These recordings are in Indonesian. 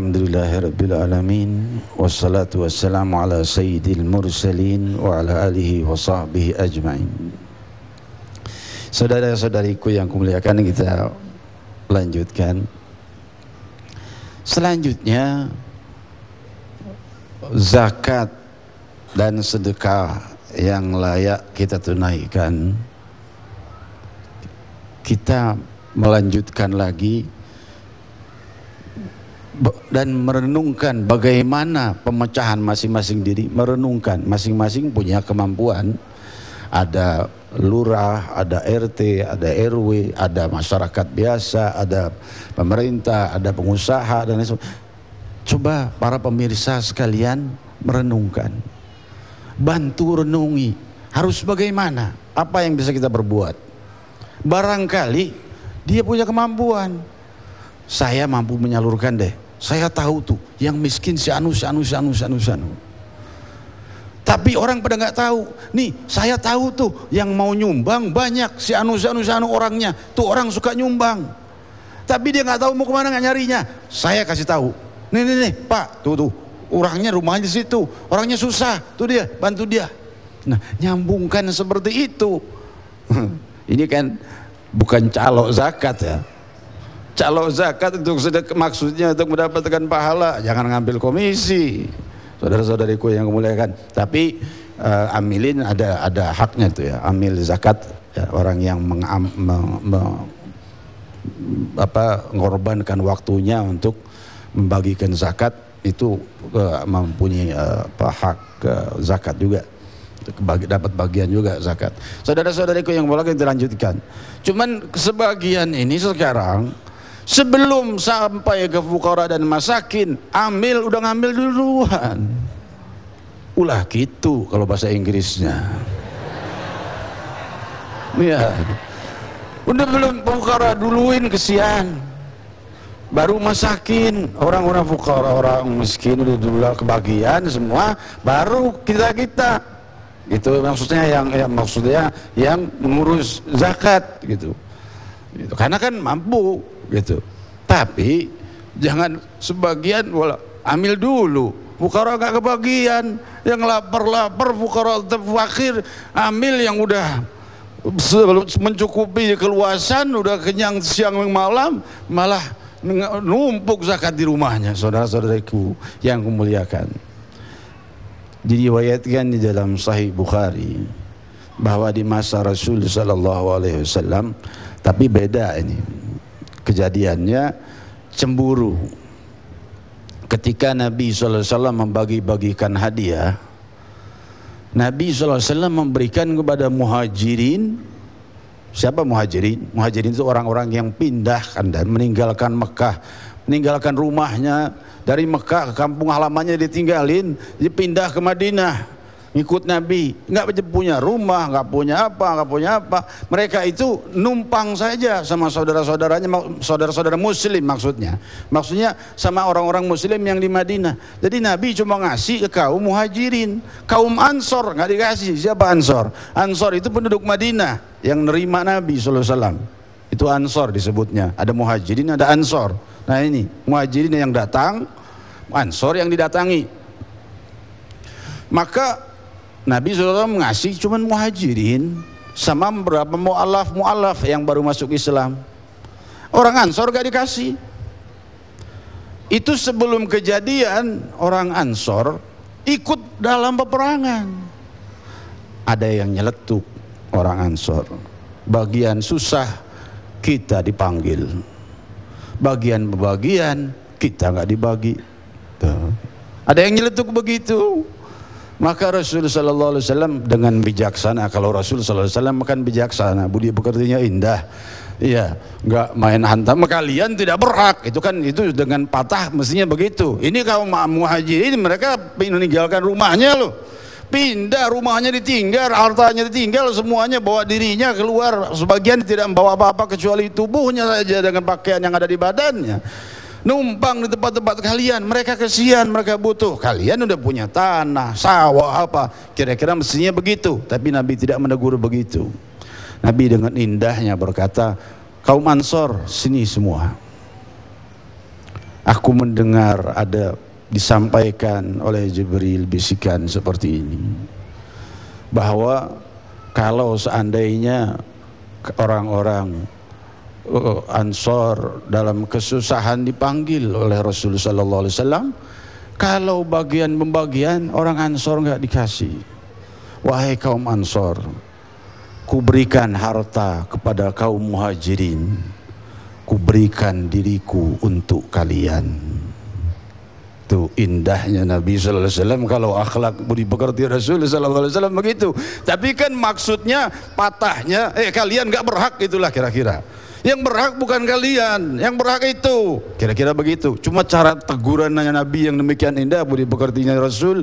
Alhamdulillahirabbil alamin wassalatu wassalamu ala sayyidil mursalin wa ala alihi wa sahbihi ajmain. Saudara-saudariku yang kumuliakan, kita lanjutkan. Selanjutnya zakat dan sedekah yang layak kita tunaikan. Kita melanjutkan lagi dan merenungkan bagaimana pemecahan masing-masing diri, merenungkan masing-masing punya kemampuan. Ada lurah, ada RT, ada RW, ada masyarakat biasa, ada pemerintah, ada pengusaha dan lain sebagainya. Coba para pemirsa sekalian merenungkan, bantu renungi harus bagaimana, apa yang bisa kita berbuat. Barangkali dia punya kemampuan, saya mampu menyalurkan deh, saya tahu tuh yang miskin si anu. Tapi orang pada nggak tahu. Nih saya tahu tuh yang mau nyumbang banyak, si anu orangnya tuh, orang suka nyumbang. Tapi dia nggak tahu mau kemana, nggak nyarinya. Saya kasih tahu. Nih Pak, tuh orangnya rumahnya di situ, orangnya susah, tuh dia, bantu dia. Nah, nyambungkan seperti itu. Ini kan bukan calok zakat ya. Calok zakat untuk sedekah, maksudnya untuk mendapatkan pahala, jangan ngambil komisi. Saudara-saudariku yang kemuliaan, tapi amilin ada haknya tuh ya, amil zakat ya, orang yang mengorbankan waktunya untuk membagikan zakat itu mempunyai hak zakat juga, dapat bagian juga zakat. Saudara-saudariku yang kemuliaan, kita lanjutkan. Cuman sebagian ini sekarang sebelum sampai ke fuqara dan masakin, amil udah ngambil duluan. Ulah gitu kalau bahasa Inggrisnya. Ya, udah belum fuqara duluin, kesian. Baru masakin, orang-orang fuqara, orang miskin udah dulu kebagian semua, baru kita. Itu maksudnya yang mengurus zakat gitu. Karena kan mampu gitu. Tapi jangan sebagian ambil dulu, fuqara gak kebagian, yang lapar fuqara fakir ambil yang udah mencukupi keluasan, udah kenyang siang malam, malah numpuk zakat di rumahnya. Saudara-saudariku yang kemuliakan, diriwayatkan di dalam Sahih Bukhari bahwa di masa Rasul sallallahu alaihi wasallam, tapi beda ini kejadiannya, cemburu. Ketika Nabi SAW membagi-bagikan hadiah, Nabi SAW memberikan kepada muhajirin. Siapa muhajirin? Muhajirin itu orang-orang yang pindah dan meninggalkan Mekah, meninggalkan rumahnya dari Mekah, ke kampung halamannya ditinggalin, dia pindah ke Madinah. Ngikut Nabi, nggak punya rumah, nggak punya apa. Mereka itu numpang saja sama saudara-saudaranya, saudara-saudara Muslim maksudnya sama orang-orang Muslim yang di Madinah. Jadi Nabi cuma ngasih ke kaum muhajirin, kaum Ansor nggak dikasih. Siapa Ansor? Ansor itu penduduk Madinah yang nerima Nabi SAW. Itu Ansor disebutnya. Ada muhajirin, ada Ansor. Nah ini muhajirin yang datang, Ansor yang didatangi. Maka Nabi SAW mengasih cuman muhajirin sama beberapa mu'alaf yang baru masuk Islam. Orang Ansor gak dikasih. Itu sebelum kejadian orang Ansor ikut dalam peperangan. Ada yang nyeletuk orang Ansor. Bagian susah kita dipanggil, bagian kita gak dibagi. Tuh. Ada yang nyeletuk begitu. Maka Rasul sallallahu alaihi wasallam dengan bijaksana, kalau Rasul sallallahu alaihi wasallam kan bijaksana, budi pekertinya indah. Iya, enggak main hantam, kalian tidak berhak. Itu dengan patah mestinya begitu. Ini kaum muhajirin, mereka meninggalkan rumahnya loh. Pindah, rumahnya ditinggal, hartanya ditinggal, semuanya bawa dirinya keluar. Sebagian tidak membawa apa-apa kecuali tubuhnya saja dengan pakaian yang ada di badannya. Numpang di tempat-tempat kalian, mereka kesian, mereka butuh. Kalian udah punya tanah, sawah apa, kira-kira mestinya begitu. Tapi Nabi tidak menegur begitu. Nabi dengan indahnya berkata, kaum Ansor sini semua. Aku mendengar ada disampaikan oleh Jibril bisikan seperti ini, bahwa kalau seandainya orang-orang Ansor dalam kesusahan dipanggil oleh Rasulullah sallallahu alaihi wasallam, kalau bagian pembagian orang Ansor nggak dikasih, wahai kaum Ansor, kuberikan harta kepada kaum Muhajirin, kuberikan diriku untuk kalian. Itu indahnya Nabi sallallahu alaihi wasallam kalau akhlak budi pekerti Rasul sallallahu alaihi wasallam begitu. Tapi kan maksudnya patahnya kalian nggak berhak, itulah kira-kira. Yang berhak bukan kalian, yang berhak itu, kira-kira begitu. Cuma cara tegurannya Nabi yang demikian indah budi pekertinya Rasul,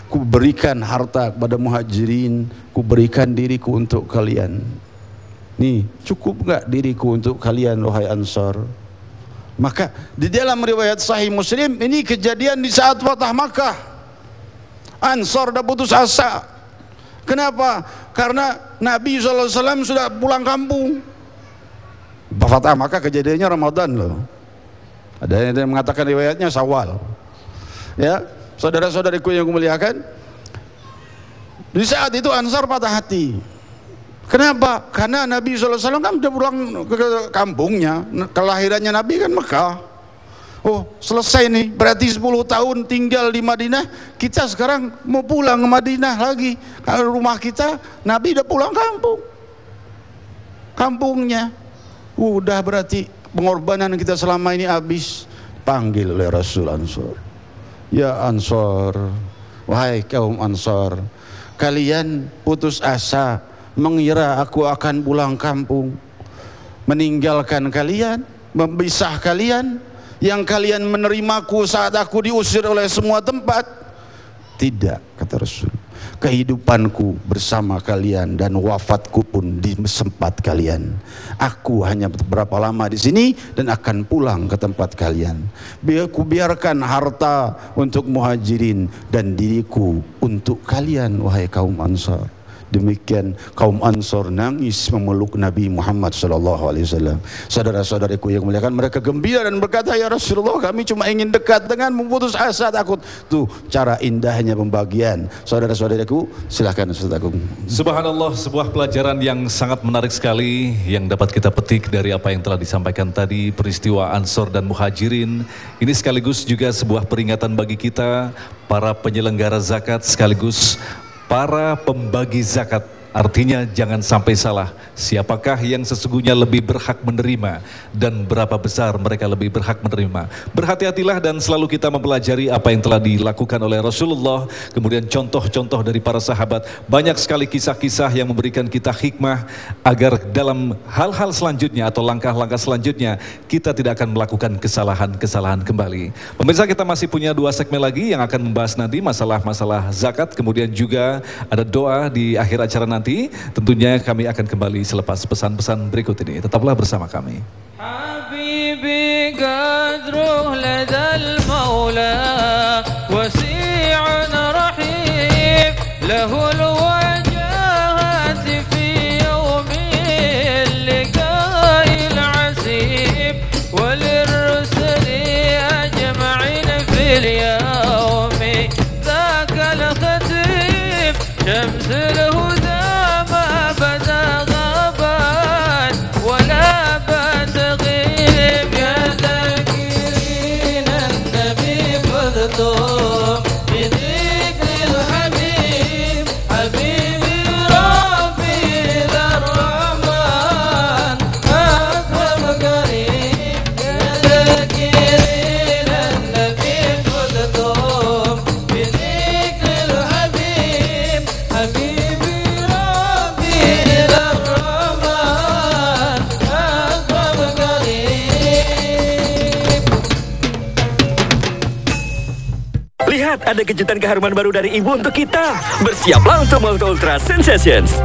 ku berikan harta kepada Muhajirin, ku berikan diriku untuk kalian. Nih, cukup enggak diriku untuk kalian wahai Ansar? Maka di dalam riwayat Sahih Muslim ini kejadian di saat Fatah Makkah. Ansar dah putus asa. Kenapa? Karena Nabi SAW sudah pulang kampung. Fatah Makkah kejadiannya Ramadan loh. Ada yang mengatakan riwayatnya Syawal. Ya, saudara-saudariku yang kumuliakan, di saat itu Ansar patah hati. Kenapa? Karena Nabi SAW kan sudah pulang ke kampungnya. Kelahirannya Nabi kan Mekah. Oh, selesai nih, berarti 10 tahun tinggal di Madinah. Kita sekarang mau pulang ke Madinah lagi. Kalau rumah kita, Nabi udah pulang kampungnya. Udah berarti pengorbanan kita selama ini habis. Panggil oleh Rasul Ansar. Ya Ansar, wahai kaum Ansar, kalian putus asa mengira aku akan pulang kampung, meninggalkan kalian, memisah kalian, yang kalian menerimaku saat aku diusir oleh semua tempat. Tidak, kata Rasul, kehidupanku bersama kalian dan wafatku pun di tempat kalian. Aku hanya beberapa lama di sini dan akan pulang ke tempat kalian. Biarkan harta untuk Muhajirin dan diriku untuk kalian wahai kaum Ansar. Demikian kaum Ansar nangis memeluk Nabi Muhammad SAW. Saudara-saudariku yang muliakan, mereka gembira dan berkata, ya Rasulullah, kami cuma ingin dekat dengan memutus asa takut. Tuh cara indahnya pembagian. Saudara-saudariku, silahkan Ustaz Agung. Subhanallah, sebuah pelajaran yang sangat menarik sekali yang dapat kita petik dari apa yang telah disampaikan tadi, peristiwa Ansor dan Muhajirin. Ini sekaligus juga sebuah peringatan bagi kita, para penyelenggara zakat sekaligus para pembagi zakat. Artinya jangan sampai salah, siapakah yang sesungguhnya lebih berhak menerima dan berapa besar mereka lebih berhak menerima. Berhati-hatilah dan selalu kita mempelajari apa yang telah dilakukan oleh Rasulullah, kemudian contoh-contoh dari para sahabat. Banyak sekali kisah-kisah yang memberikan kita hikmah agar dalam hal-hal selanjutnya atau langkah-langkah selanjutnya kita tidak akan melakukan kesalahan-kesalahan kembali. Pemirsa, kita masih punya 2 segmen lagi yang akan membahas nanti masalah-masalah zakat, kemudian juga ada doa di akhir acara nanti. Tentunya kami akan kembali selepas pesan-pesan berikut ini. Tetaplah bersama kami. Habibi qadruh ladal maula wasi'un rahim lahul wajahat fi yawmil liqa'il asib walirrusuli ajma'in fil yawmi dhakal khatib syamsul huda ada kejutan keharuman baru dari ibu untuk kita. Bersiaplah untuk Multi Ultra Sensations.